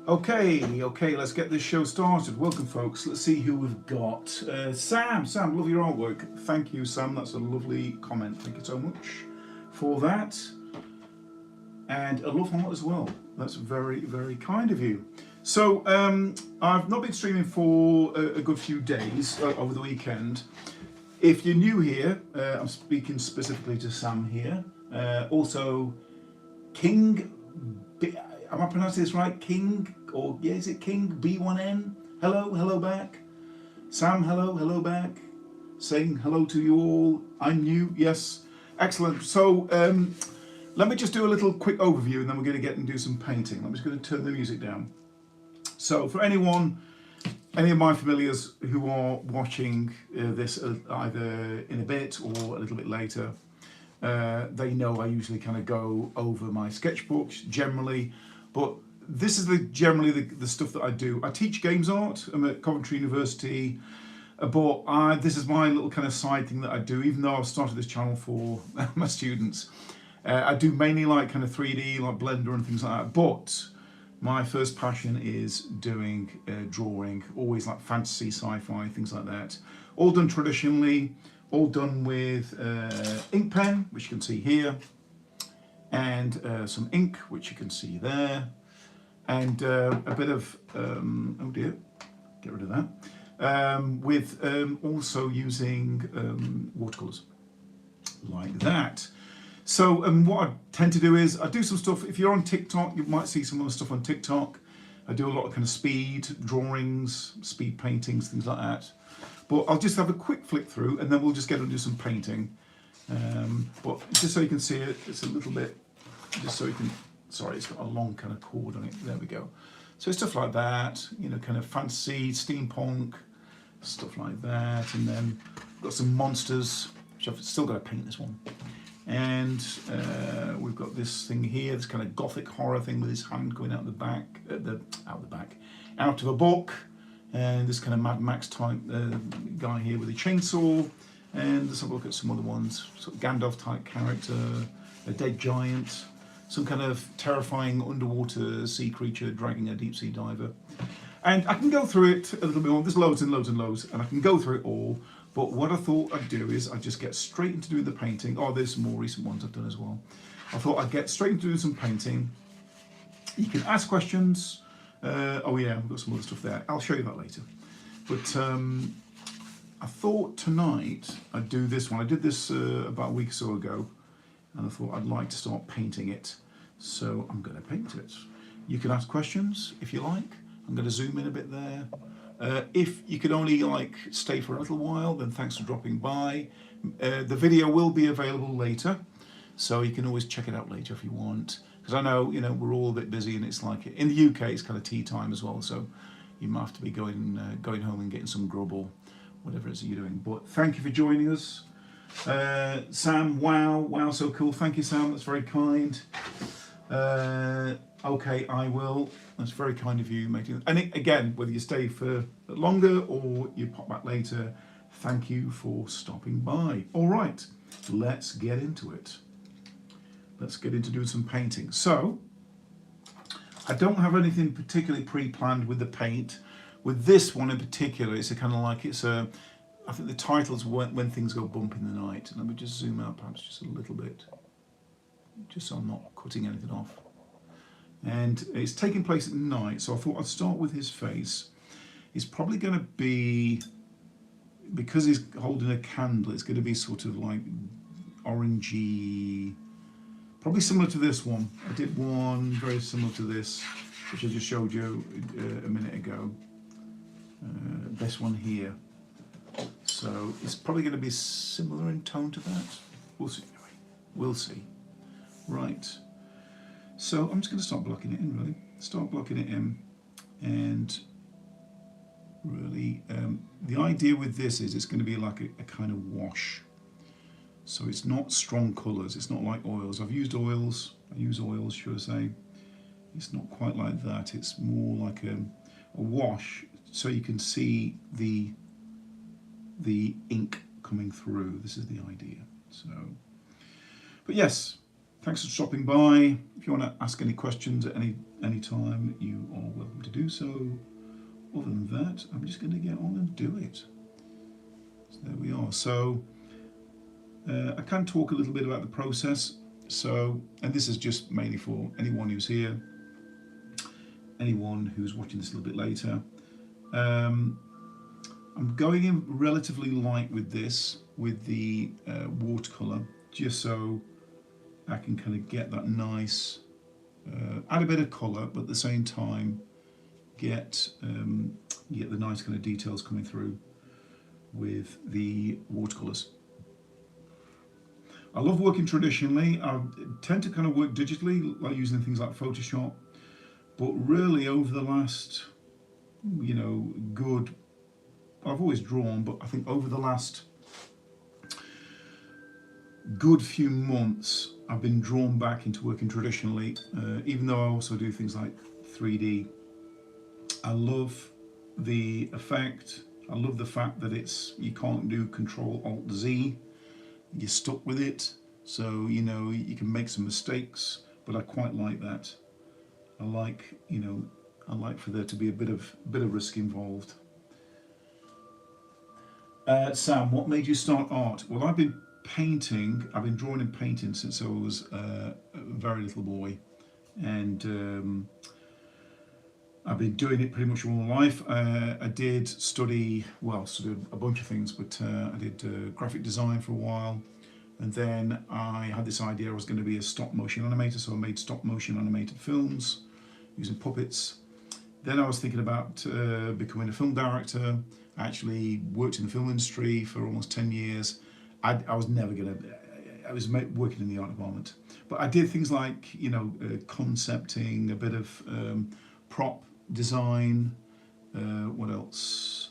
Okay, let's get this show started. Welcome, folks. Let's see who we've got. Sam, love your artwork. Thank you, Sam. That's a lovely comment. Thank you so much for that. And a love heart as well. That's very, very kind of you. So, I've not been streaming for a good few days over the weekend. If you're new here, I'm speaking specifically to Sam here. Also, King... Am I pronouncing this right? King, or yeah, is it King B1N? Hello back. Sam, hello back. Saying hello to you all. I'm new, yes, excellent. So let me just do a little quick overview, and then we're going to get and do some painting. I'm just going to turn the music down. So for any of my familiars who are watching this either in a bit or a little bit later, they know I usually kind of go over my sketchbooks generally. But this is generally the stuff that I do. I teach games art. I'm at Coventry University, but this is my little kind of side thing that I do. Even though I've started this channel for my students, I do mainly like kind of 3D, like Blender and things like that. But my first passion is doing drawing, always like fantasy, sci-fi, things like that. All done traditionally, all done with ink pen, which you can see here, and some ink, which you can see there, and a bit of, oh dear, get rid of that, with also using watercolours, like that. So what I tend to do is, I do some stuff, if you're on TikTok, you might see some of the stuff on TikTok. I do a lot of kind of speed drawings, speed paintings, things like that. But I'll just have a quick flick through, and then we'll just get on and do some painting. But just so you can see it, it's a little bit, just so you can, sorry, it's got a long kind of cord on it, there we go. So stuff like that, you know, kind of fantasy, steampunk, stuff like that. And then we've got some monsters, which I've still got to paint this one. And we've got this thing here, this kind of gothic horror thing with his hand going out the back, out of a book. And this kind of Mad Max type guy here with a chainsaw. And let's have a look at some other ones. Sort of Gandalf type character, a dead giant, some kind of terrifying underwater sea creature dragging a deep sea diver. And I can go through it a little bit more. There's loads and loads and loads, and I can go through it all. But what I thought I'd do is I'd just get straight into doing the painting. Oh, there's some more recent ones I've done as well. I thought I'd get straight into doing some painting. You can ask questions. Oh yeah, we've got some other stuff there. I'll show you that later. But I thought tonight I'd do this one. I did this about a week or so ago, and I thought I'd like to start painting it. So I'm going to paint it. You can ask questions if you like. I'm going to zoom in a bit there. If you could only like stay for a little while, then thanks for dropping by. The video will be available later, so you can always check it out later if you want. Because I know, you know, we're all a bit busy, and it's like in the UK it's kind of tea time as well, so you might have to be going home and getting some grub or whatever it is that you're doing. But thank you for joining us, Sam. Wow, so cool. Thank you, Sam. That's very kind. Okay, I will. That's very kind of you, making. And again, whether you stay for longer or you pop back later, thank you for stopping by. All right, let's get into it. Let's get into doing some painting. So, I don't have anything particularly pre-planned with the paint. With this one in particular, it's a kind of like, it's a, I think the title's when things go bump in the night. Let me just zoom out perhaps just a little bit, just so I'm not cutting anything off. And it's taking place at night, so I thought I'd start with his face. He's probably going to be, because he's holding a candle, it's going to be sort of like orangey, probably similar to this one. I did one very similar to this, which I just showed you a minute ago. This one here. So it's probably going to be similar in tone to that. We'll see. Anyway, we'll see. Right. So I'm just going to start blocking it in, really. Start blocking it in. And really, the idea with this is it's going to be like a kind of wash. So it's not strong colours, it's not like oils. I've used oils, I use oils, should I say. It's not quite like that, it's more like a wash, so you can see the ink coming through. This is the idea. So, but yes, thanks for stopping by. If you want to ask any questions at any anytime, you are welcome to do so. Other than that, I'm just going to get on and do it. So there we are. So I can talk a little bit about the process. So, and this is just mainly for anyone who's here, anyone who's watching this a little bit later. I'm going in relatively light with this, with the watercolour, just so I can kind of get that nice, add a bit of colour, but at the same time get the nice kind of details coming through with the watercolours. I love working traditionally. I tend to kind of work digitally, like using things like Photoshop, but really over the last, I've always drawn, but I think over the last good few months, I've been drawn back into working traditionally, even though I also do things like 3D. I love the effect. I love the fact that you can't do Control-Alt-Z. You're stuck with it, so you can make some mistakes, but I quite like that. I like for there to be a bit of risk involved. Sam, what made you start art? Well, I've been drawing and painting since I was a very little boy, and I've been doing it pretty much all my life. I did study a bunch of things, but I did graphic design for a while, and then I had this idea I was going to be a stop motion animator, so I made stop motion animated films using puppets. Then I was thinking about becoming a film director. I actually worked in the film industry for almost 10 years. I was never going to, I was working in the art department. But I did things like, concepting, a bit of prop design, what else?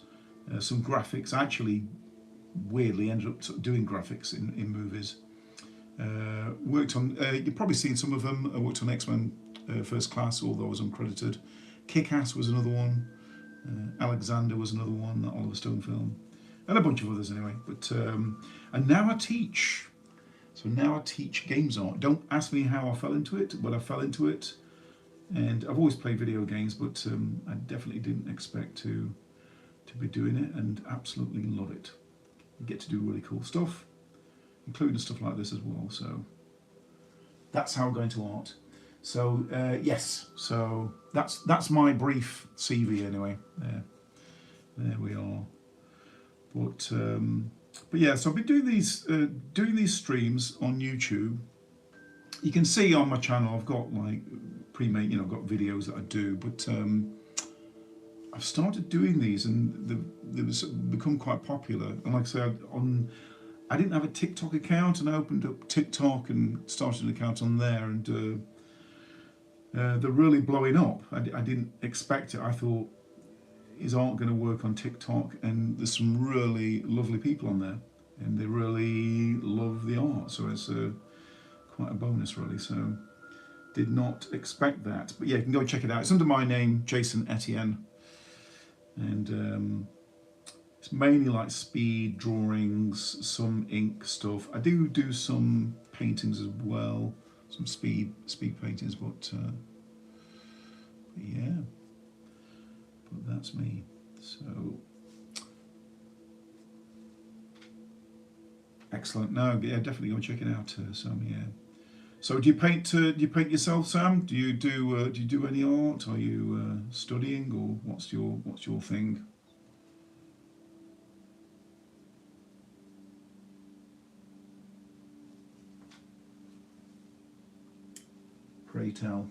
Some graphics. I actually weirdly ended up doing graphics in movies. Worked on, you've probably seen some of them. I worked on X-Men First Class, although I was uncredited. Kick-Ass was another one. Alexander was another one, that Oliver Stone film. And a bunch of others anyway. But and now I teach. So now I teach games art. Don't ask me how I fell into it, but I fell into it. And I've always played video games, but I definitely didn't expect to be doing it, and absolutely love it. You get to do really cool stuff, including stuff like this as well. So that's how I got into art. So yes, so that's my brief CV anyway. There we are. But yeah, so I've been doing these streams on YouTube. You can see on my channel I've got like pre-made, I've got videos that I do, but I've started doing these and they've become quite popular. And like I said, I didn't have a TikTok account, and I opened up TikTok and started an account on there, and they're really blowing up. I didn't expect it. I thought, is art going to work on TikTok? And there's some really lovely people on there, and they really love the art, so it's quite a bonus really. So did not expect that, but yeah, you can go and check it out. It's under my name, Jason Etienne, and it's mainly like speed drawings, some ink stuff. I do some paintings as well, some speed paintings, but yeah, but that's me. So excellent. No, yeah, definitely go and check it out, Sam. Yeah. So do you paint yourself, Sam? Do you do any art? Are you studying, or what's your thing? Pray tell.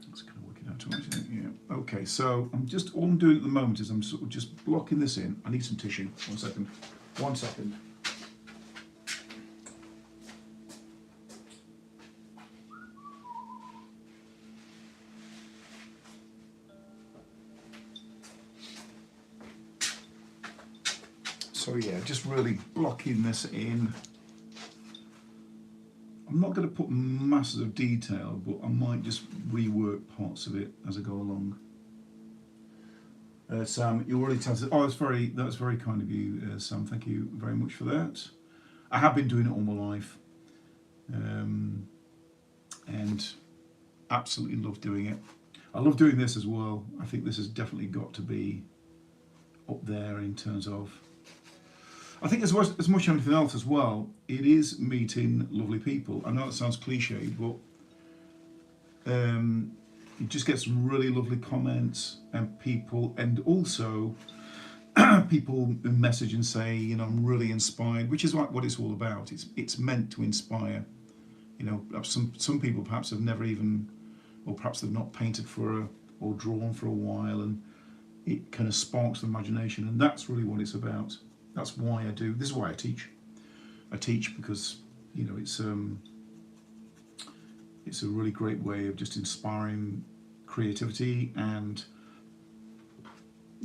Let's kind of work it out too much. Yeah. Okay, so all I'm doing at the moment is I'm sort of just blocking this in. I need some tissue. 1 second. 1 second. So yeah, just really blocking this in. I'm not going to put masses of detail, but I might just rework parts of it as I go along. Sam, you already talented. Oh, that's very kind of you, Sam. Thank you very much for that. I have been doing it all my life, and absolutely love doing it. I love doing this as well. I think this has definitely got to be up there in terms of. I think as much as anything else as well, it is meeting lovely people. I know it sounds cliched, but you just get some really lovely comments and people, and also people message and say, you know, I'm really inspired, which is what it's all about. It's meant to inspire. You know, some people perhaps have never even, or perhaps they've not painted or drawn for a while, and it kind of sparks the imagination, and that's really what it's about. That's why I do. This is why I teach. I teach because, you know, it's a really great way of just inspiring creativity, and,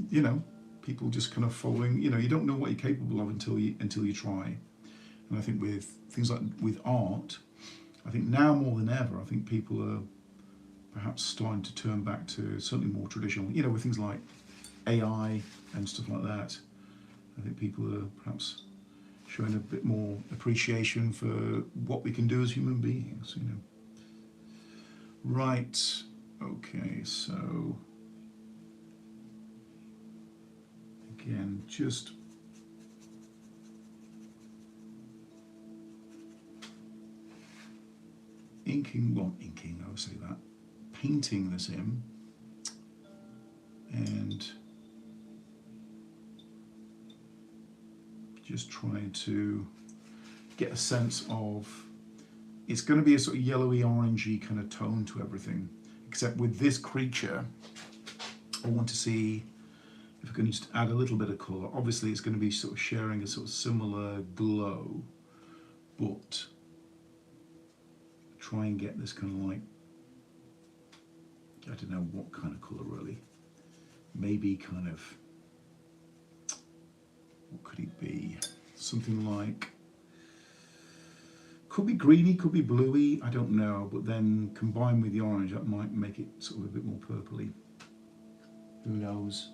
you know, people just kind of following. You know, you don't know what you're capable of until you try. And I think with things like with art, I think now more than ever, I think people are perhaps starting to turn back to certainly more traditional. You know, with things like AI and stuff like that. I think people are perhaps showing a bit more appreciation for what we can do as human beings. You know. Right. Okay. So. Again, just inking, I would say that, painting this in, and just trying to get a sense of, it's going to be a sort of yellowy orangey kind of tone to everything, except with this creature, I want to see if I can just add a little bit of colour. Obviously it's going to be sort of sharing a sort of similar glow, but try and get this kind of like, I don't know what kind of colour really. Maybe kind of, what could it be? Something like, could be greeny, could be bluey, I don't know, but then combined with the orange, that might make it sort of a bit more purpley. Who knows?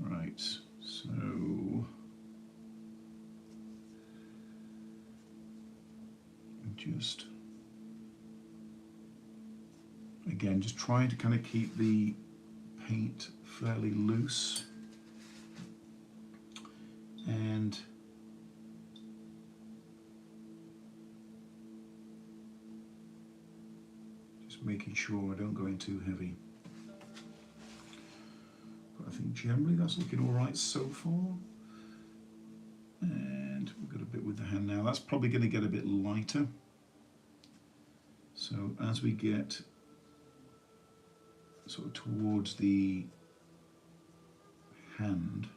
Right, so just again, just trying to kind of keep the paint fairly loose, and just making sure I don't go in too heavy. But I think generally that's looking all right so far. And we've got a bit with the hand now. That's probably going to get a bit lighter. So as we get sort of towards the hand,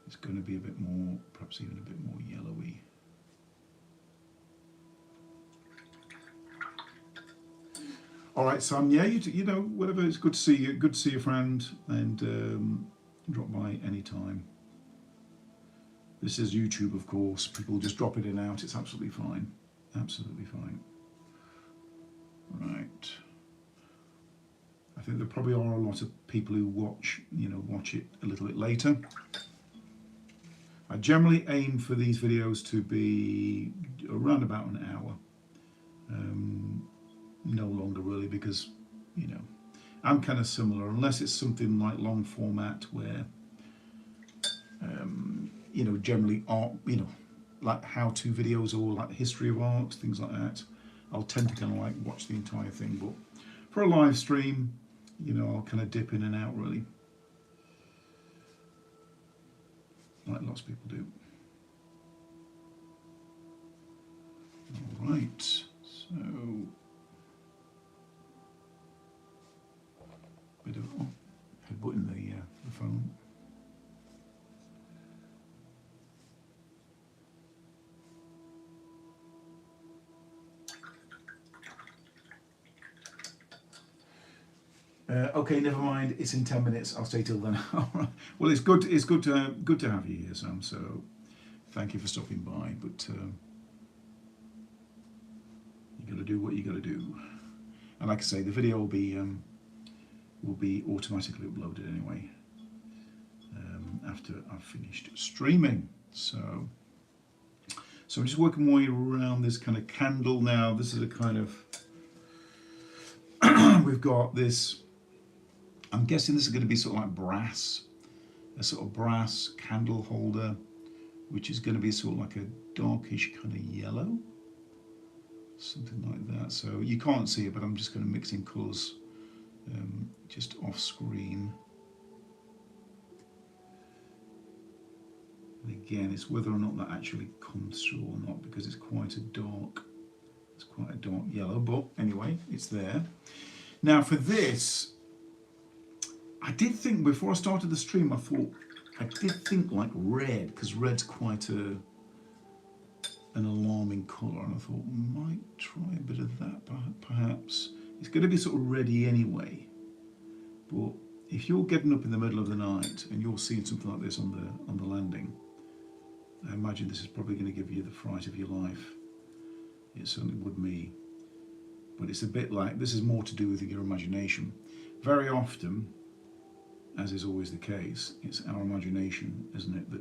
it's going to be a bit more, perhaps even a bit more yellowy. All right, Sam. Yeah, you know, whatever. It's good to see you. Good to see your friend, and drop by any time. This is YouTube, of course. People just drop it in and out. It's absolutely fine. Absolutely fine. Right. I think there probably are a lot of people who watch it a little bit later. I generally aim for these videos to be around about an hour. No longer really, because, you know, I'm kind of similar, unless it's something like long format where, you know, generally art, you know, like how-to videos or like history of art, things like that, I'll tend to kind of like watch the entire thing. But for a live stream, you know, I'll kind of dip in and out really, like lots of people do. All right, so bit of headbutting the phone. Okay, never mind. It's in 10 minutes. I'll stay till then. All right. Well, it's good. It's good to have you here, Sam. So, thank you for stopping by. But You got to do what you got to do. And like I say, the video will be automatically uploaded anyway after I've finished streaming. So I'm just working my way around this kind of candle now. This is a kind of we've got this. I'm guessing this is going to be sort of like brass, a sort of brass candle holder, which is going to be sort of like a darkish kind of yellow, something like that. So you can't see it, but I'm just going to mix in colours just off screen. And again, it's whether or not that actually comes through or not, because it's quite a dark yellow, but anyway, it's there. Now for this, I did think before I started the stream, I did think like red, because red's quite an alarming colour, and I thought might try a bit of that perhaps. It's going to be sort of ready anyway, but if you're getting up in the middle of the night and you're seeing something like this on the landing, I imagine this is probably going to give you the fright of your life. It certainly would me. But it's a bit like, this is more to do with your imagination. Very often, as is always the case, it's our imagination, isn't it,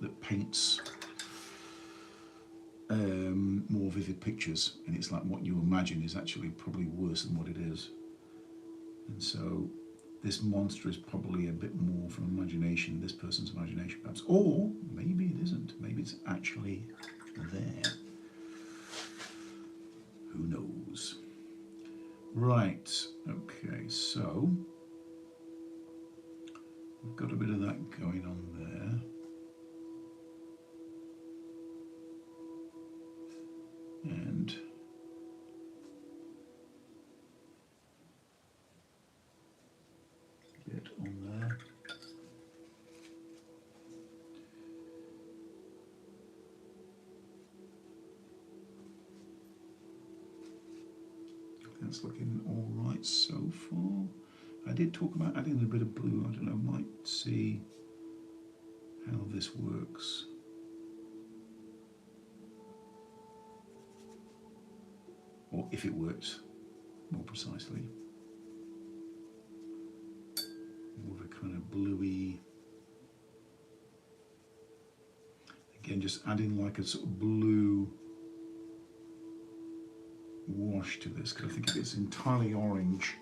that paints more vivid pictures, and it's like what you imagine is actually probably worse than what it is. And so this monster is probably a bit more from imagination, this person's imagination perhaps, or maybe it isn't, maybe it's actually there. Who knows? Right, okay, so we've got a bit of that going on there. And a bit on there. That's looking all right so far. I did talk about adding a bit of blue. I don't know, might see how this works. Or if it works more precisely. More of a kind of bluey. Again, just adding like a sort of blue wash to this, because I think if it's entirely orange,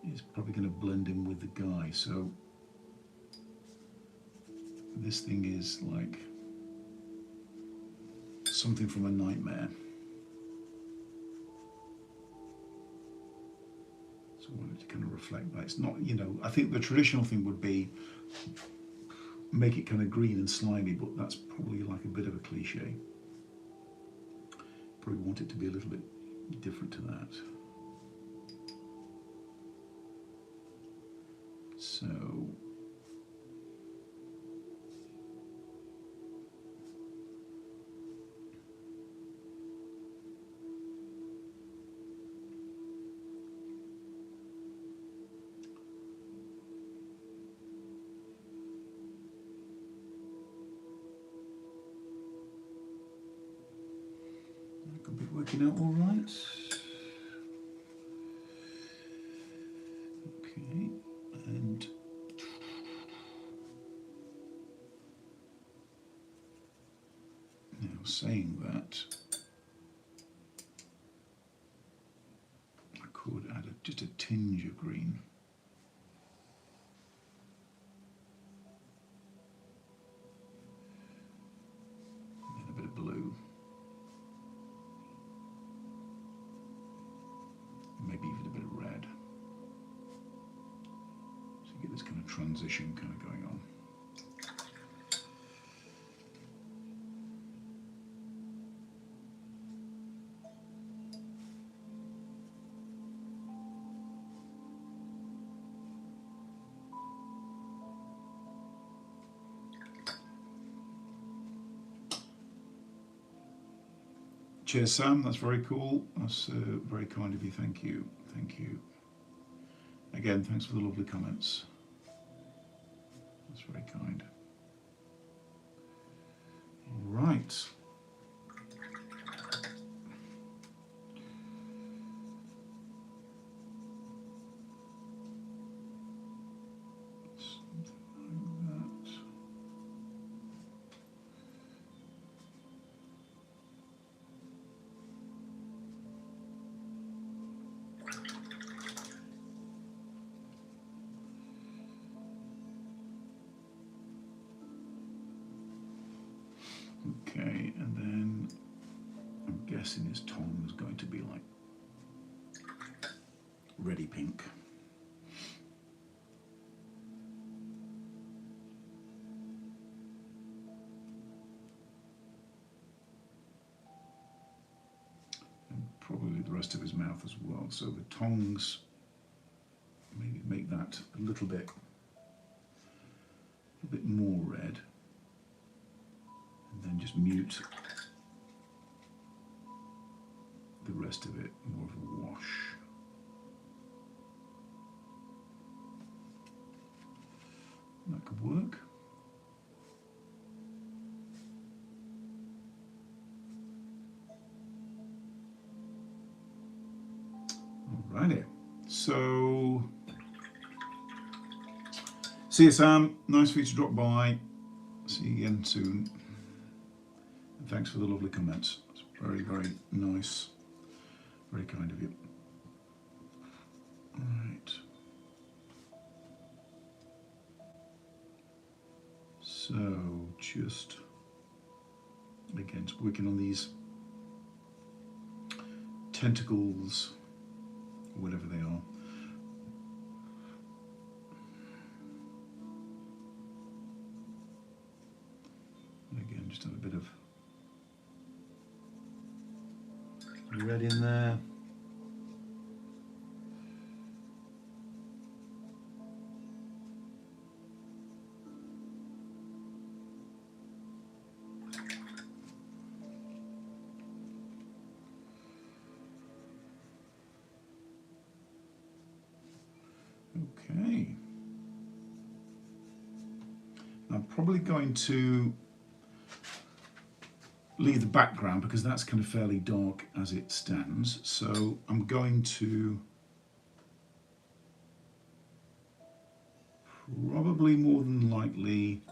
it's probably going to blend in with the guy. So this thing is like something from a nightmare. So I wanted to kind of reflect that. It's not, you know, I think the traditional thing would be make it kind of green and slimy, but that's probably like a bit of a cliche. Probably want it to be a little bit different to that. So that could be working out all right. Okay, and now saying that, I could add just a tinge of green. And a bit of blue. Maybe even a bit of red. So you get this kind of transition kind of going on. Cheers, Sam. That's very cool. That's very kind of you. Thank you. Thank you. Again, thanks for the lovely comments. That's very kind. All right. And then I'm guessing his tongue is going to be like reddy pink. And probably the rest of his mouth as well. So the tongues, maybe make that a little bit more red. And then just mute the rest of it, more of a wash. That could work. Alrighty, so see you, Sam. Nice for you to drop by. See you again soon. And thanks for the lovely comments. It's very, very nice. Very kind of you. Right. So just again, just working on these tentacles, whatever they are. And again, just have a bit of red in there. Okay. I'm probably going to leave the background because that's kind of fairly dark as it stands. So I'm going to probably more than likely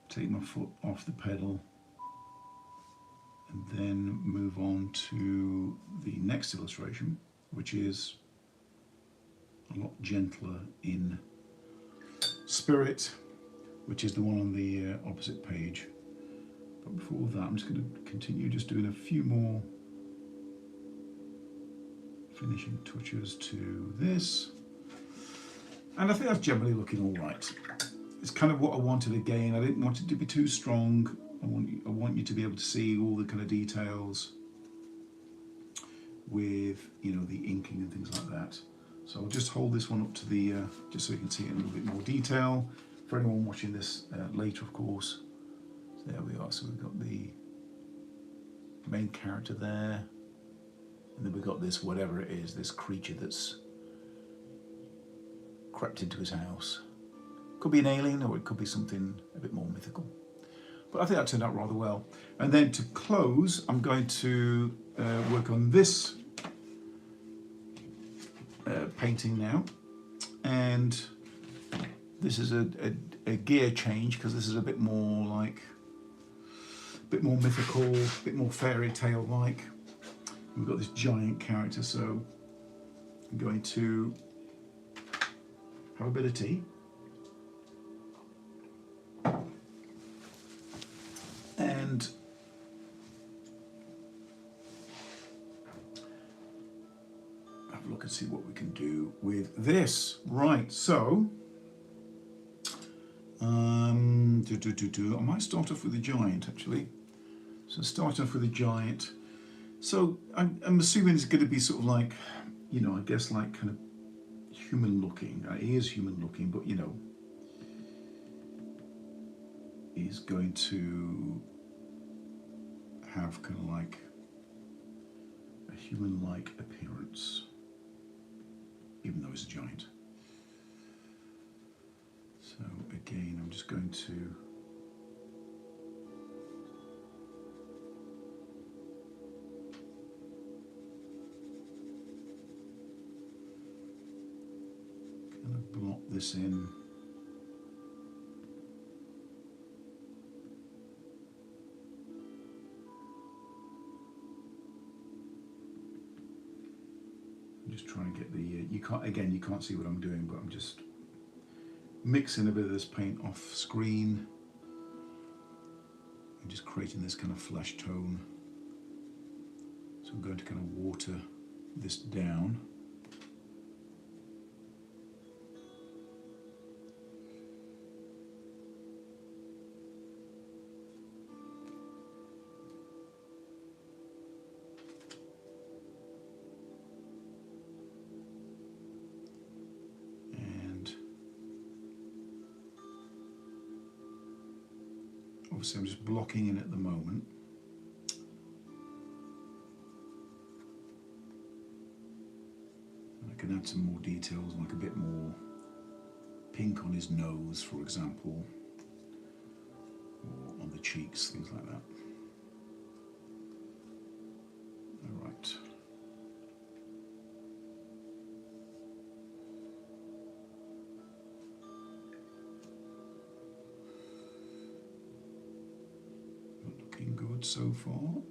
take my foot off the pedal and then move on to the next illustration, which is a lot gentler in spirit, which is the one on the opposite page. But before that, I'm just going to continue just doing a few more finishing touches to this. And I think that's generally looking all right. It's kind of what I wanted again. I didn't want it to be too strong. I want you to be able to see all the kind of details with, you know, the inking and things like that. So I'll just hold this one up to the, just so you can see it in a little bit more detail. For anyone watching this later, of course. So there we are. So we've got the main character there. And then we've got this, whatever it is, this creature that's crept into his house. Could be an alien or it could be something a bit more mythical. But I think that turned out rather well. And then to close, I'm going to work on this painting now. And this is a gear change because this is a bit more like, a bit more mythical, a bit more fairy tale like. We've got this giant character, so I'm going to have a bit of tea. And have a look and see what we can do with this. Right, so I might start off with the giant actually. So start off with the giant. So I'm assuming it's going to be sort of like, you know, I guess like kind of human looking. He is human looking, but you know, he's going to have kind of like a human-like appearance, even though he's a giant. So again, I'm just going to kind of blot this in. Just trying to get the, you can't see what I'm doing, but I'm just mixing a bit of this paint off screen. and just creating this kind of flesh tone. So I'm going to kind of water this down. Obviously I'm just blocking in at the moment. And I can add some more details, like a bit more pink on his nose, for example, or on the cheeks, things like that. All right. Looking good so far.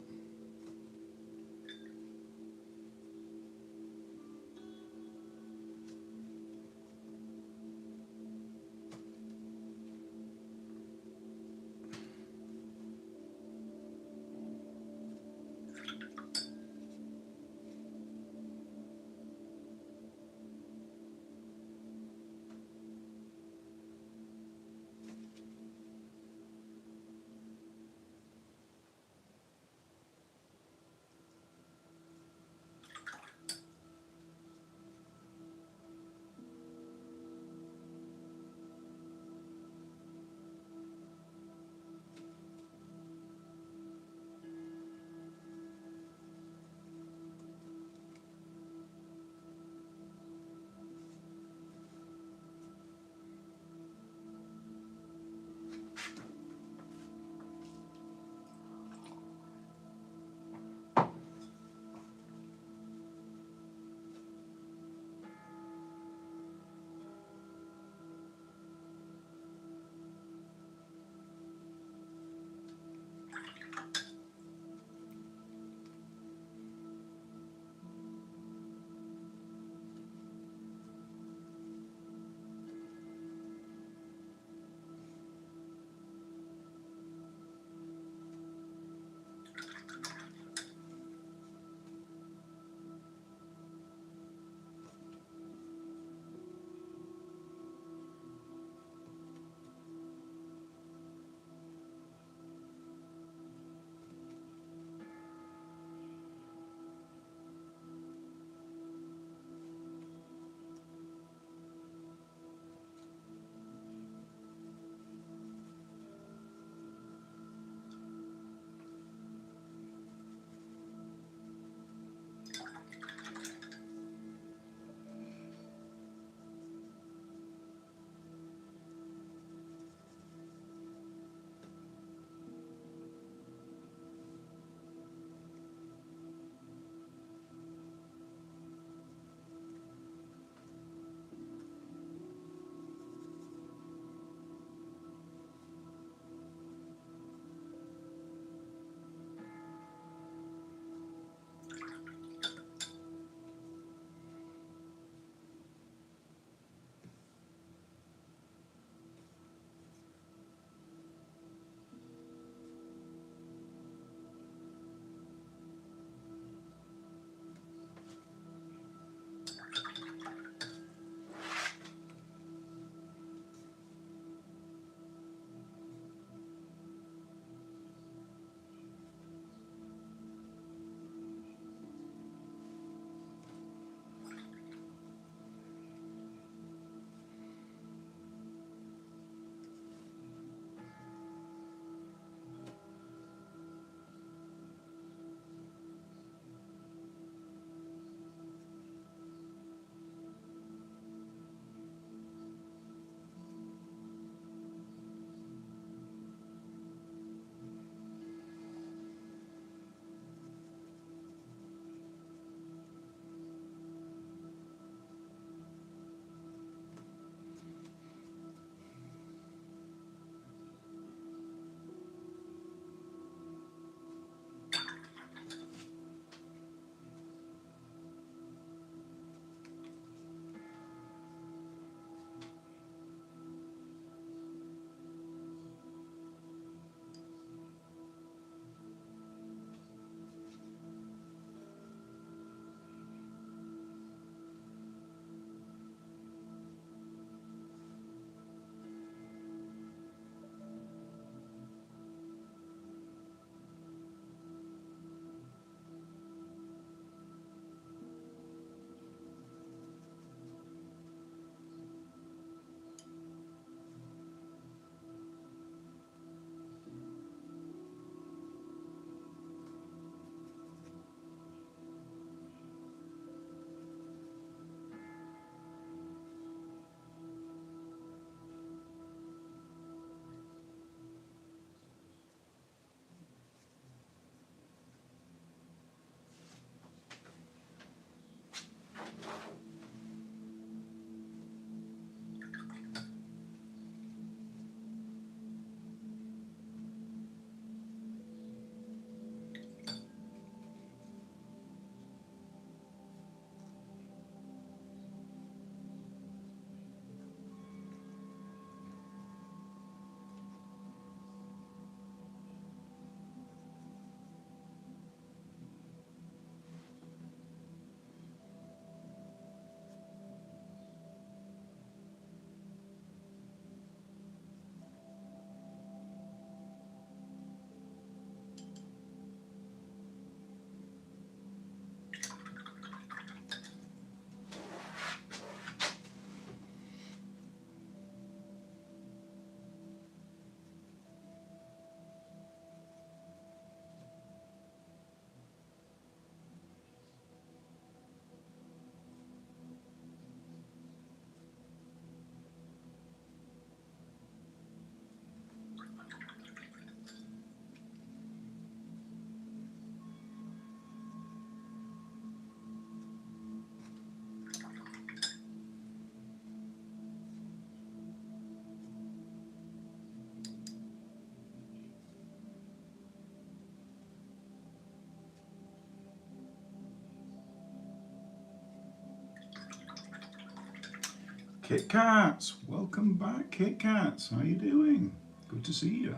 Kit Kats, welcome back, Kit Kats. How you doing? Good to see you.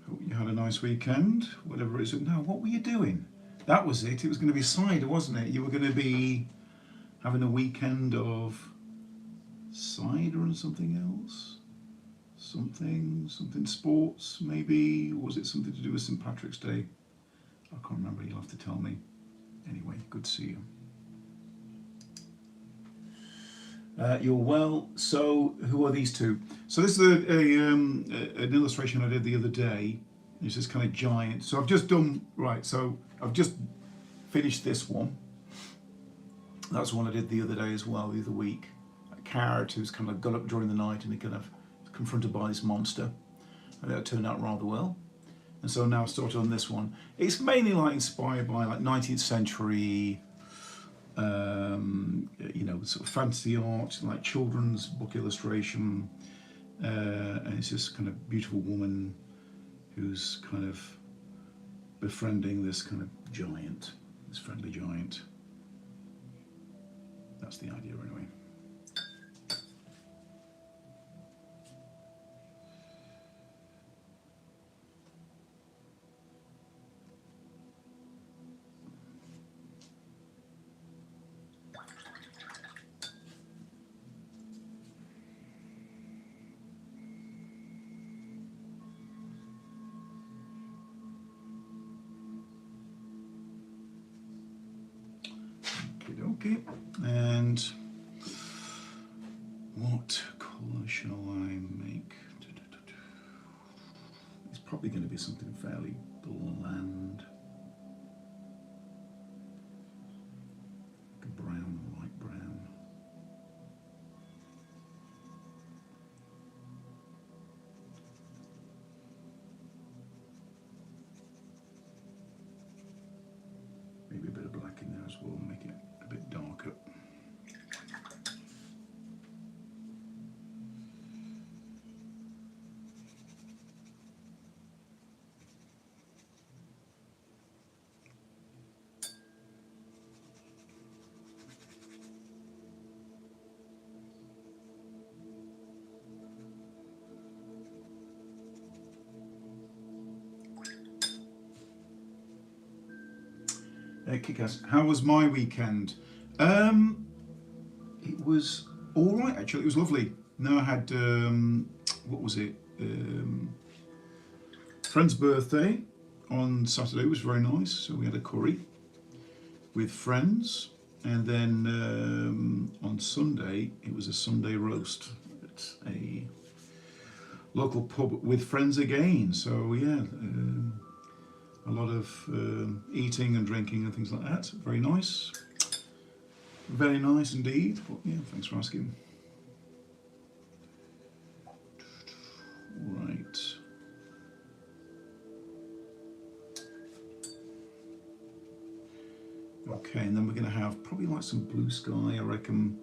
Hope you had a nice weekend, whatever it is. Now, what were you doing? That was it. It was going to be cider, wasn't it? You were going to be having a weekend of cider and something else. Something sports, maybe. Or was it something to do with St. Patrick's Day? I can't remember. You'll have to tell me. Anyway, good to see you. You're well. So, who are these two? So this is an illustration I did the other day. It's this kind of giant. So I've just done, right, so I've just finished this one. That's the one I did the other day as well, the other week. A character who's kind of got up during the night and he kind of confronted by this monster. And that turned out rather well. And so now I started on this one. It's mainly like inspired by like 19th century, you know, sort of fantasy art, like children's book illustration. And it's this kind of beautiful woman who's kind of befriending this kind of giant, this friendly giant. That's the idea anyway. Okay, and what colour shall I make? It's probably going to be something fairly bland. Like a brown, light brown. Maybe a bit of black in there as well, make it a bit darker. Kick-ass. How was my weekend? It was all right actually. It was lovely. No, I had what was it? Friend's birthday on Saturday. It was very nice. So we had a curry with friends, and then on Sunday it was a Sunday roast at a local pub with friends again. So yeah. A lot of eating and drinking and things like that. Very nice. Very nice indeed. But yeah, thanks for asking. Right. Okay, and then we're going to have probably like some blue sky, I reckon.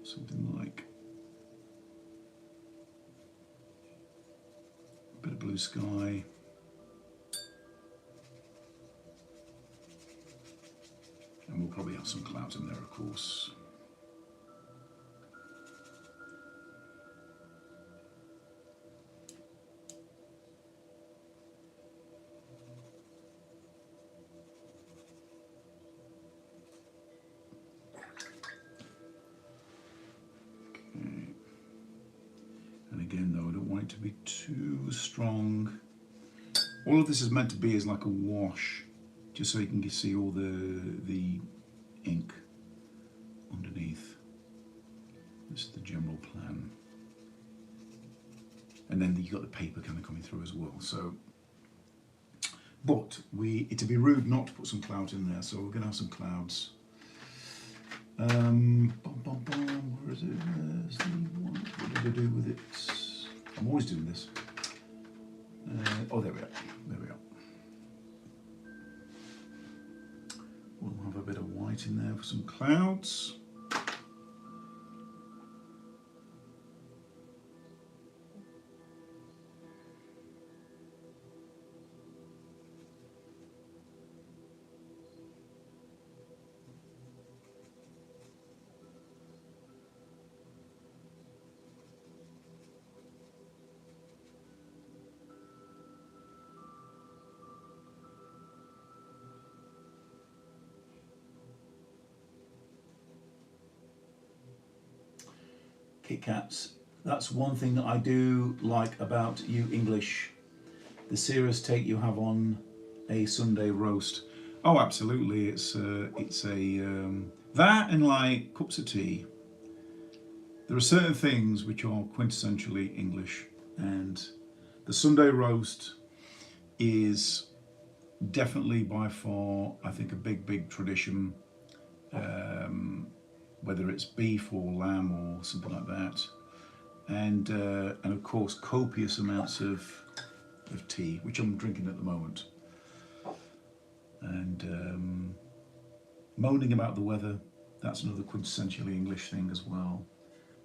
Something like a bit of blue sky. And we'll probably have some clouds in there, of course. Again, though, I don't want it to be too strong. All of this is meant to be as like a wash, just so you can see all the ink underneath. This is the general plan. And then you've got the paper kind of coming through as well. So, but it'd be rude not to put some clouds in there, so we're going to have some clouds. Where is it? Where's the one? What did I do with it? I'm always doing this. Oh, there we are. There we are. We'll have a bit of white in there for some clouds. Kit Kats. That's one thing that I do like about you English. The serious take you have on a Sunday roast. Oh, absolutely. It's that and like cups of tea. There are certain things which are quintessentially English, and the Sunday roast is definitely by far, I think, a big tradition. Whether it's beef or lamb or something like that, and of course copious amounts of tea, which I'm drinking at the moment, and moaning about the weather. That's another quintessentially English thing as well.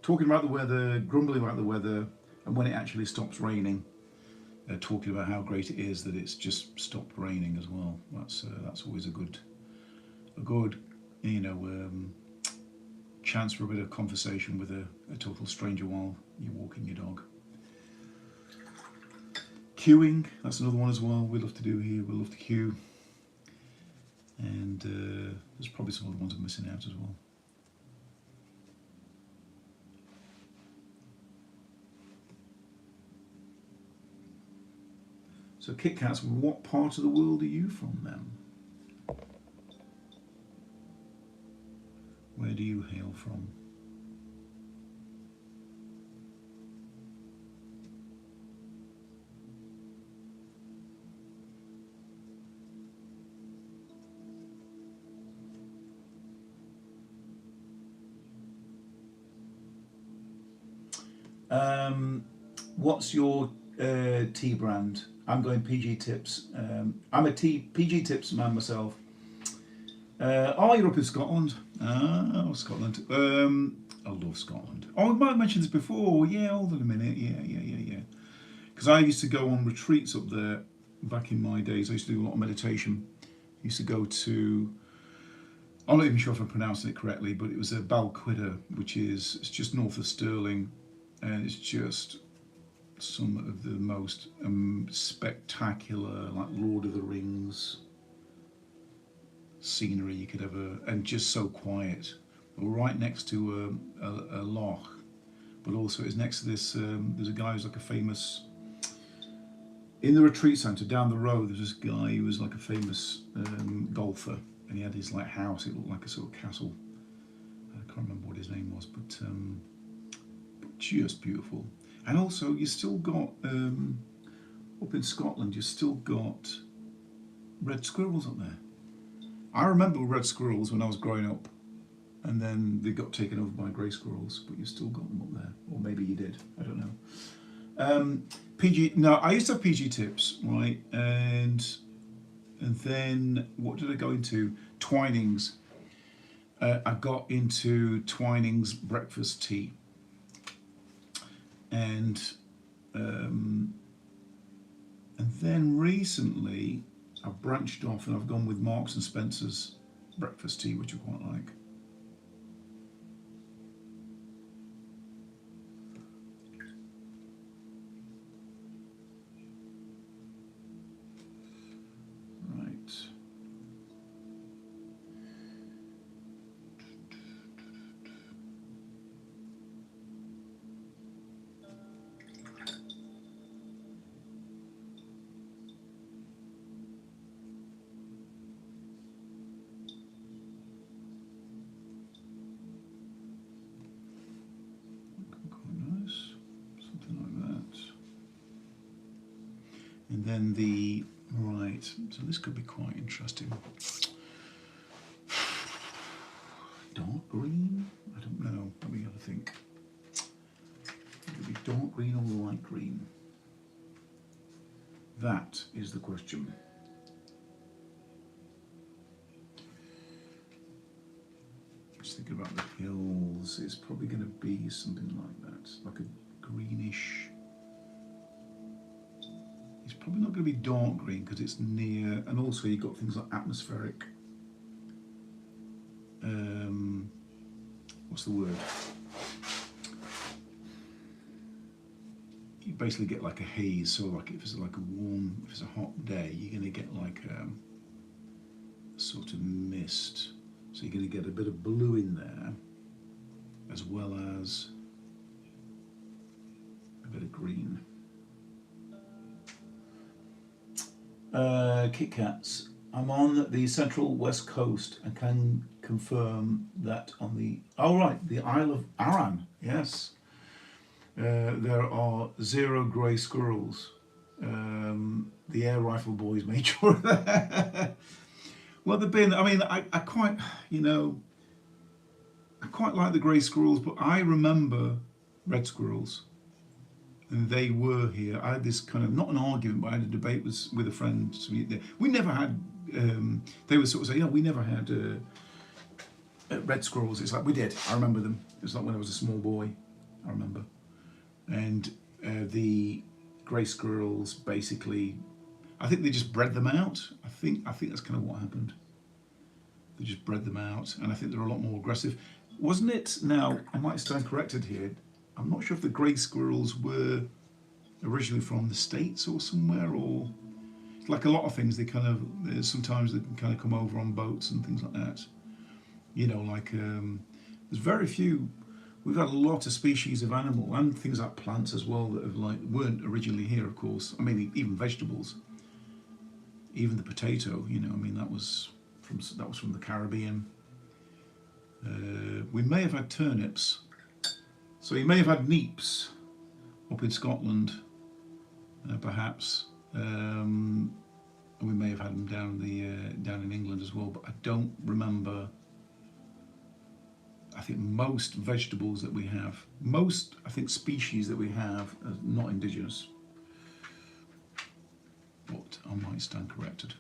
Talking about the weather, grumbling about the weather, and when it actually stops raining, talking about how great it is that it's just stopped raining as well. That's always a good chance for a bit of conversation with a total stranger while you're walking your dog. Queuing, that's another one as well. We love to do here. We love to queue, and there's probably some other ones I'm missing out as well. So Kit Kats, what part of the world are you from then? Where do you hail from? What's your tea brand? I'm going PG Tips. I'm a PG Tips man myself. Oh, you're up in Scotland. Oh, Scotland. I love Scotland. Oh, I might have mentioned this before. Yeah, hold on a minute. Yeah. Because I used to go on retreats up there back in my days. I used to do a lot of meditation. I used to go to, I'm not even sure if I'm pronouncing it correctly, but it was a Balquhidder, which is, it's just north of Stirling, and it's just some of the most spectacular, like Lord of the Rings scenery you could ever, and just so quiet. We're right next to a loch, but also it's next to this. There's a guy who's like a famous, in the retreat centre down the road. There's this guy who was like a famous golfer, and he had his like house. It looked like a sort of castle. I can't remember what his name was, but just beautiful. And also, you still got up in Scotland. You still got red squirrels up there. I remember red squirrels when I was growing up, and then they got taken over by grey squirrels. But you still got them up there, or maybe you did. I don't know. PG. No, I used to have PG Tips, right? And then what did I go into? Twinings. I got into Twinings breakfast tea, and then recently I've branched off and I've gone with Marks and Spencer's breakfast tea, which I quite like. Right. And then the, right, so this could be quite interesting. Dark green? I don't know, let me have a think. Would it be dark green or light green? That is the question. Just thinking about the hills, it's probably going to be something like that, like a greenish. It's probably not going to be dark green because it's near, and also you've got things like atmospheric. What's the word? You basically get like a haze. So like if it's like a warm, if it's a hot day, you're going to get like a sort of mist. So you're going to get a bit of blue in there, as well as bit of green. Kit Kats. I'm on the central west coast and can confirm that on the the Isle of Arran. Yes, there are 0 grey squirrels. The air rifle boys made sure of that. Well, they've been. I mean, I quite, you know, I quite like the grey squirrels, but I remember red squirrels, and they were here. I had this kind of, not an argument, but I had a debate with a friend. So we never had. They would sort of say, "Yeah, we never had red squirrels." It's like we did. I remember them. It was like when I was a small boy. I remember, and the grey squirrels basically. I think they just bred them out. I think that's kind of what happened. They just bred them out, and I think they're a lot more aggressive. Wasn't it? Now, I might stand corrected here. I'm not sure if the grey squirrels were originally from the States or somewhere, or like a lot of things, they kind of sometimes they can kind of come over on boats and things like that. You know, like there's very few. We've had a lot of species of animal and things like plants as well that have weren't originally here, of course. I mean, even vegetables. Even the potato, you know, I mean, that was from the Caribbean. We may have had turnips, so you may have had neeps up in Scotland, perhaps, and we may have had them down in England as well. But I don't remember. I think most vegetables that we have, species that we have, are not indigenous. But I might stand corrected.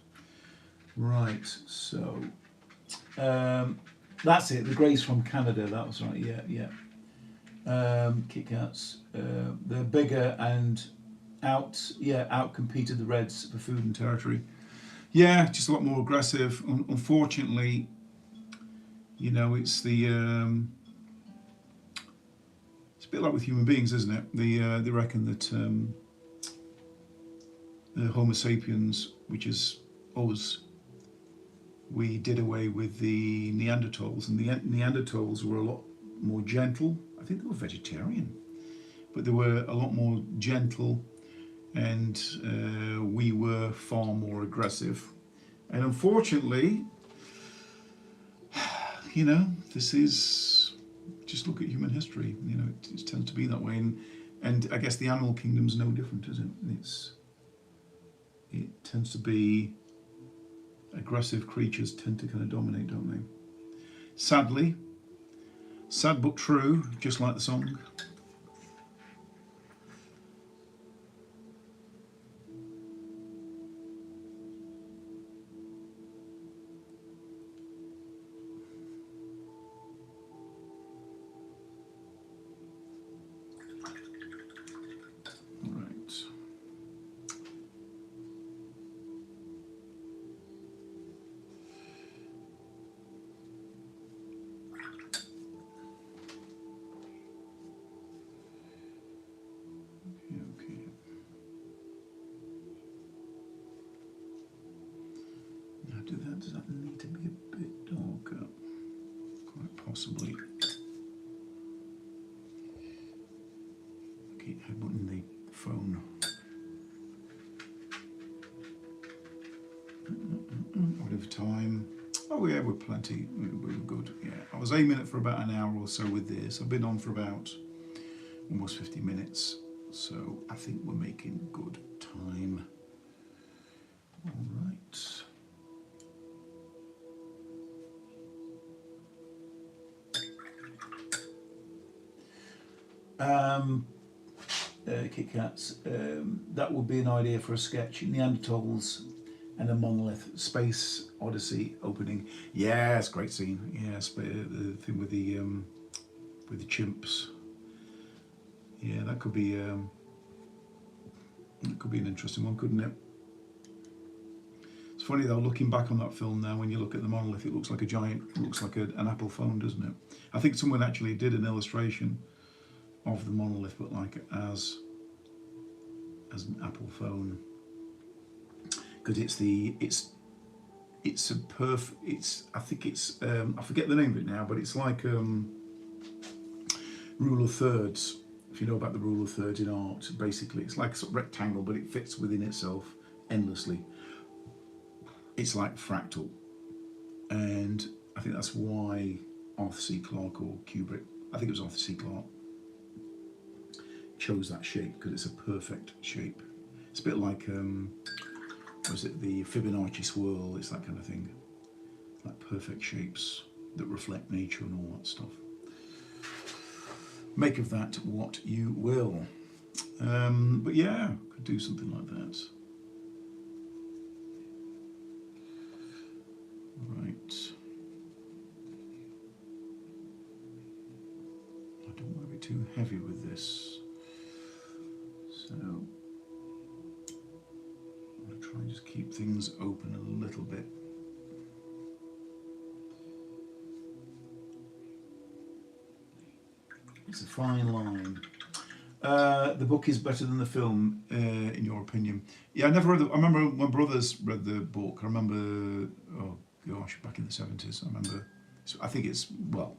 Right, so that's it. The greys from Canada. That was right. Yeah. Kit Kats. They're bigger and out-competed the Reds for food and territory. Yeah, just a lot more aggressive. Unfortunately, you know, it's the it's a bit like with human beings, isn't it? They reckon that. The Homo sapiens, which is us, we did away with the Neanderthals, and the Neanderthals were a lot more gentle. I think they were vegetarian, but they were a lot more gentle, and we were far more aggressive. And unfortunately, you know, this is, just look at human history. You know, it tends to be that way, and I guess the animal kingdom's no different, is it? It tends to be aggressive creatures tend to kind of dominate, don't they? Sadly, sad but true, just like the song. Does that need to be a bit darker? Quite possibly. I keep headbutting the phone. Whatever time. Oh yeah, we're plenty. We're good. Yeah, I was aiming it for about an hour or so with this. I've been on for about almost 50 minutes, so I think we're making good time. All right. Kit Kats, that would be an idea for a sketch. Neanderthals and a monolith, Space Odyssey opening. Yeah, it's a great scene. Yeah, the thing with the chimps. Yeah, that could be an interesting one, couldn't it? It's funny though, looking back on that film now, when you look at the monolith, it looks like an Apple phone, doesn't it? I think someone actually did an illustration of the monolith, but like as an Apple phone, because I forget the name of it now, but it's like rule of thirds if you know about the rule of thirds in art, basically it's like a sort of rectangle, but it fits within itself endlessly. It's like fractal, and I think that's why Arthur C. Clarke or Kubrick, I think it was Arthur C. Clarke, chose that shape because it's a perfect shape. It's a bit like, was it the Fibonacci swirl? It's that kind of thing, like perfect shapes that reflect nature and all that stuff. Make of that what you will. But yeah, could do something like that. Right. I don't want to be too heavy with this. So I'm going to try and just keep things open a little bit. It's a fine line. The book is better than the film, in your opinion? Yeah, I never read it. I remember my brothers read the book. I remember, oh gosh, back in the 70s. I remember, I think it's, well,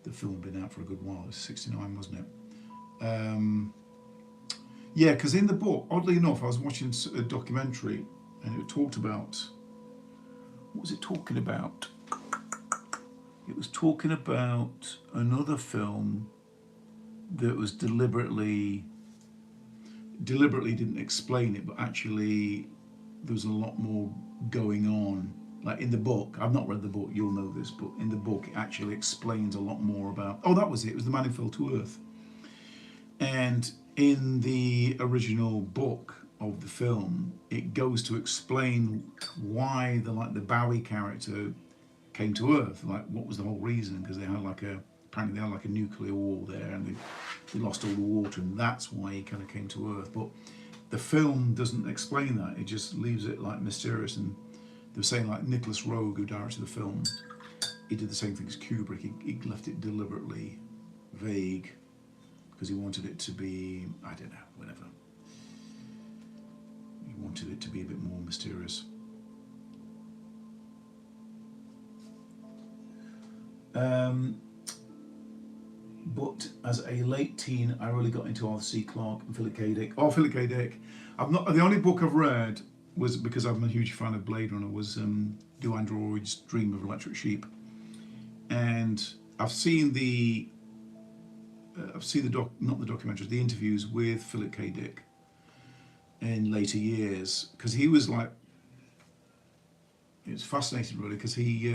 the film had been out for a good while. It was 69, wasn't it? Yeah, because in the book, oddly enough, I was watching a documentary and it talked about, what was it talking about? It was talking about another film that was deliberately didn't explain it, but actually there was a lot more going on. Like in the book, I've not read the book, you'll know this, but in the book it actually explains a lot more about, oh, that was it was the man who fell to earth. And in the original book of the film, it goes to explain why the Bowie character came to Earth. Like, what was the whole reason? Because they had apparently they had like a nuclear war there, and they lost all the water, and that's why he kind of came to Earth. But the film doesn't explain that. It just leaves it like mysterious. And they were saying like Nicholas Roeg, who directed the film, he did the same thing as Kubrick. He left it deliberately vague because he wanted it to be, I don't know, whatever. He wanted it to be a bit more mysterious. But as a late teen, I really got into Arthur C. Clarke and Philip K. Dick. Oh, Philip K. Dick. The only book I've read was, because I'm a huge fan of Blade Runner, was Do Androids Dream of Electric Sheep? And I've seen the not the documentaries, the interviews with Philip K. Dick in later years, because he was like, it's fascinating really, because he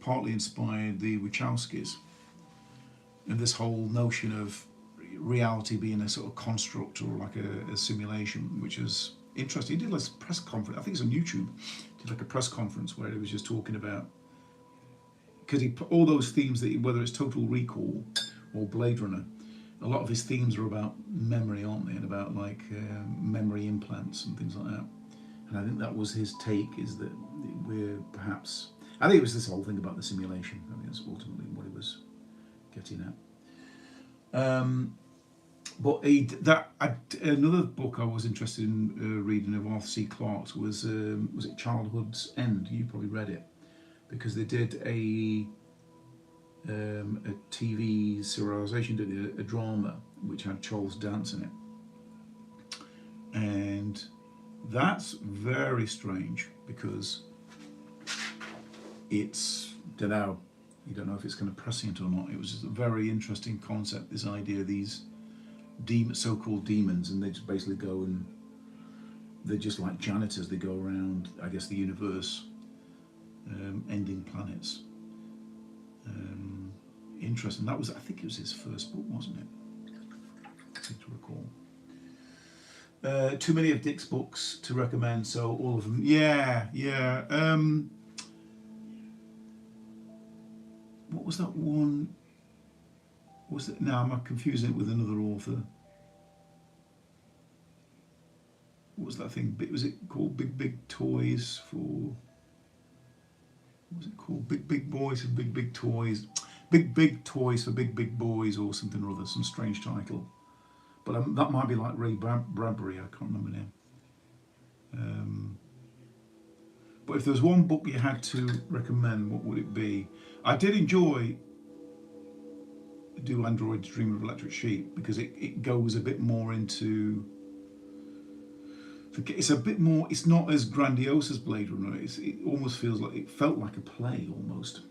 partly inspired the Wachowskis and this whole notion of reality being a sort of construct or like a simulation, which is interesting. He did like a press conference, I think it's on YouTube, he did like a press conference where he was just talking about, because he put all those themes, that whether it's Total Recall or Blade Runner, a lot of his themes are about memory, aren't they, and about like memory implants and things like that. And I think that was his take, is that we're perhaps, I think it was this whole thing about the simulation. I think that's ultimately what he was getting at. But another book I was interested in reading of Arthur C. Clarke's was it Childhood's End? You probably read it, because they did a TV serialization, did a drama which had Charles Dance in it, and that's very strange because it's, you don't know if it's kind of prescient or not. It was just a very interesting concept, this idea of these so-called demons, and they just basically go and they're just like janitors. They go around, I guess, the universe, ending planets. Interesting. That was, I think it was his first book, wasn't it? I seem to recall. Too many of Dick's books to recommend, so all of them. Yeah. What was that one? Was it? Now I'm confusing it with another author. What was that thing? Was it called Big Toys for? What was it called? Big Boys for Big Toys. Big Toys for Big Boys, or something or other. Some strange title. But that might be like Ray Bradbury. I can't remember now. But if there was one book you had to recommend, what would it be? I did enjoy do Androids Dream of Electric Sheep, because it goes a bit more into. It's a bit more. It's not as grandiose as Blade Runner. It almost feels like it felt like a play almost.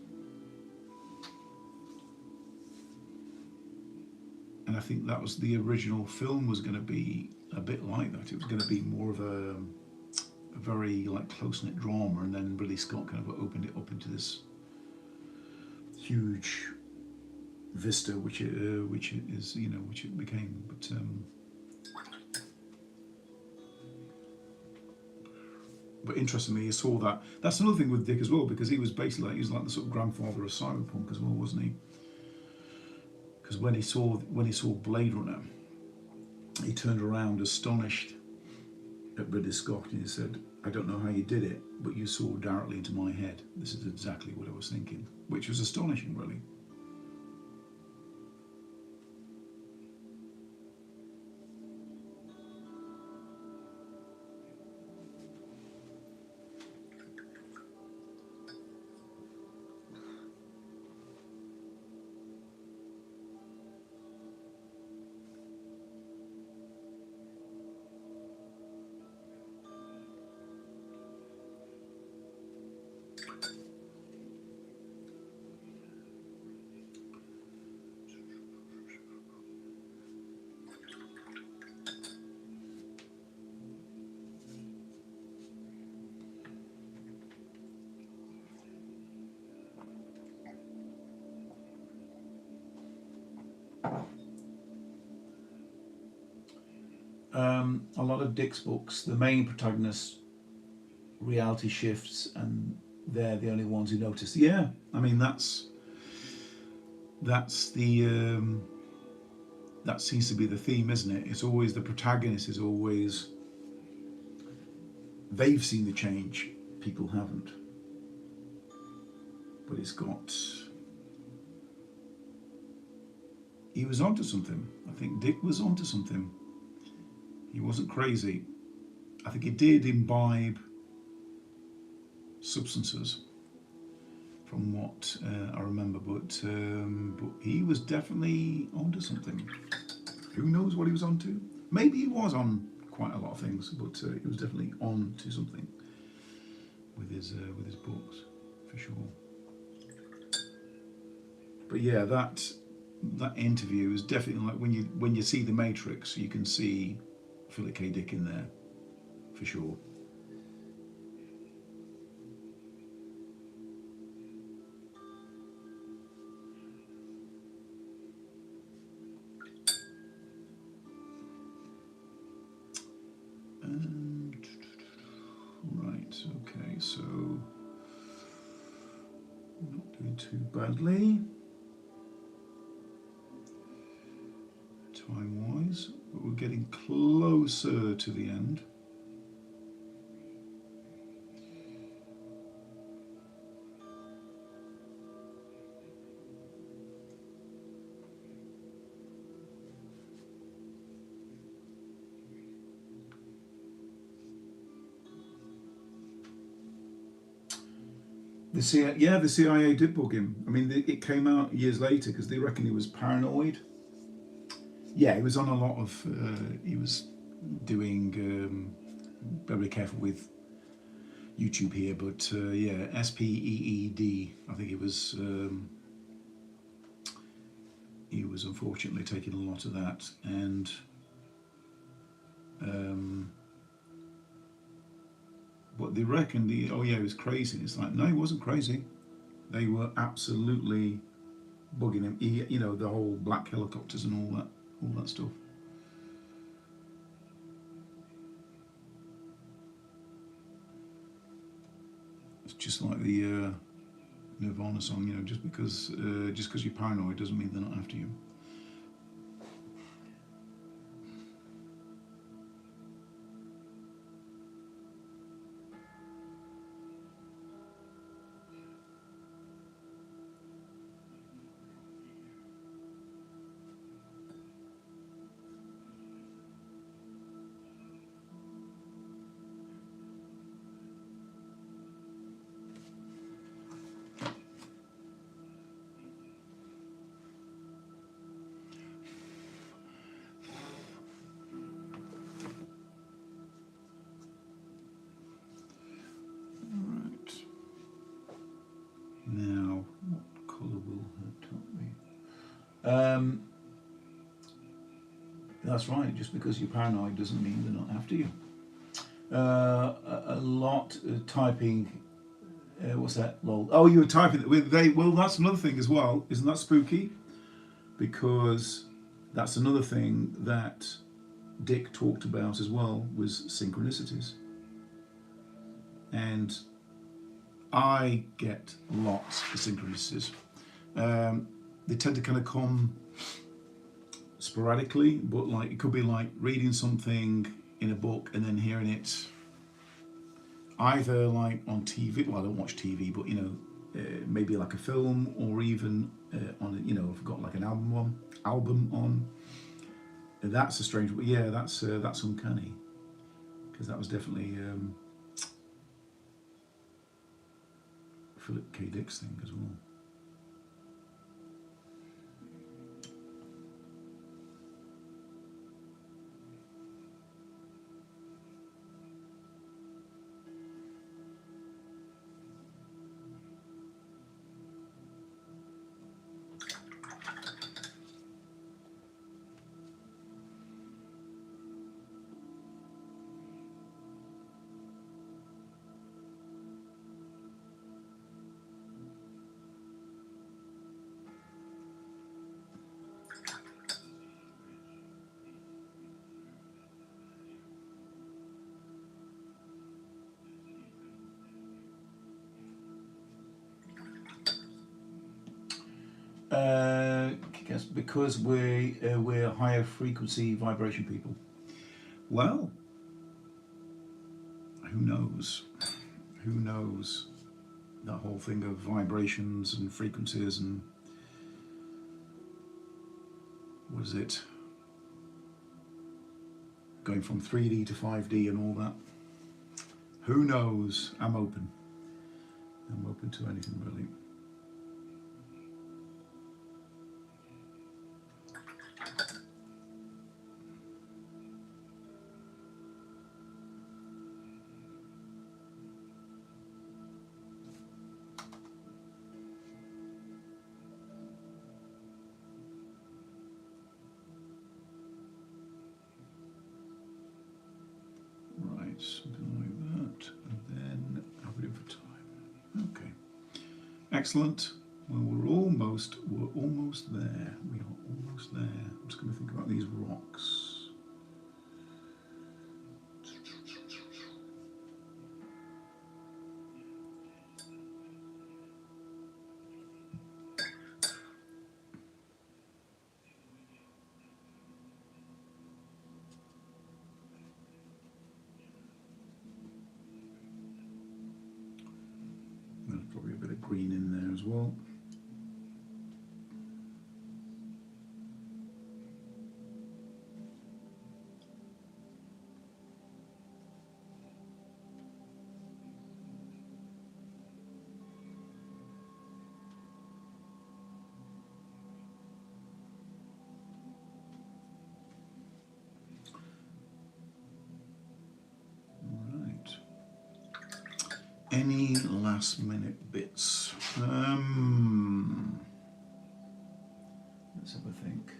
And I think that was the original film was going to be a bit like that. It was going to be more of a very like close-knit drama, and then Ridley Scott kind of opened it up into this huge vista, which it is, which it became. But interestingly, you saw that. That's another thing with Dick as well, because he was basically he was like the sort of grandfather of cyberpunk as well, wasn't he? Because when he saw Blade Runner, he turned around astonished at Ridley Scott and he said, "I don't know how you did it, but you saw directly into my head. This is exactly what I was thinking," which was astonishing, really. A lot of Dick's books, the main protagonist reality shifts, and they're the only ones who notice. Yeah, I mean that's the that seems to be the theme, isn't it? It's always the protagonist is always they've seen the change, people haven't. But it's got. He was onto something. I think Dick was onto something. He wasn't crazy. I think he did imbibe substances, from what I remember, but he was definitely onto something. Who knows what he was onto? Maybe he was on quite a lot of things, but he was definitely on to something with his books, for sure. But yeah, that interview is definitely like when you see The Matrix, you can see Philip K. Dick in there, for sure. Right, okay, so not doing too badly time-wise, but we're getting closer to the end. The CIA did bug him. I mean, it came out years later because they reckon he was paranoid. Yeah, he was on a lot of. He was doing. Very careful with YouTube here, but yeah, SPEED. I think it was. He was unfortunately taking a lot of that, and. But they reckoned he was crazy. It's like, no, he wasn't crazy. They were absolutely bugging him. The whole black helicopters and all that stuff. It's just like the Nirvana song, just because you're paranoid doesn't mean they're not after you. That's right. Just because you're paranoid doesn't mean they're not after you. A lot typing. What's that? Lol. Oh, you were typing. Well, that's another thing as well. Isn't that spooky? Because that's another thing that Dick talked about as well, was synchronicities. And I get lots of synchronicities. They tend to kind of come sporadically, but like it could be like reading something in a book and then hearing it either like on TV. Well, I don't watch TV, but maybe like a film, or even on I've got like an album on. That's a strange. Yeah, that's uncanny, because that was definitely Philip K. Dick's thing as well. I guess because we're higher frequency vibration people. Well, who knows? Who knows? That whole thing of vibrations and frequencies and what is it? Going from 3D to 5D and all that. Who knows? I'm open. I'm open to anything really. Something like that, and then I'll be in for time. Okay, excellent. Well, we're almost there. We are almost there. I'm just going to think about these rocks. There's probably a bit of green in there as well. Any last minute bits? Let's have a think.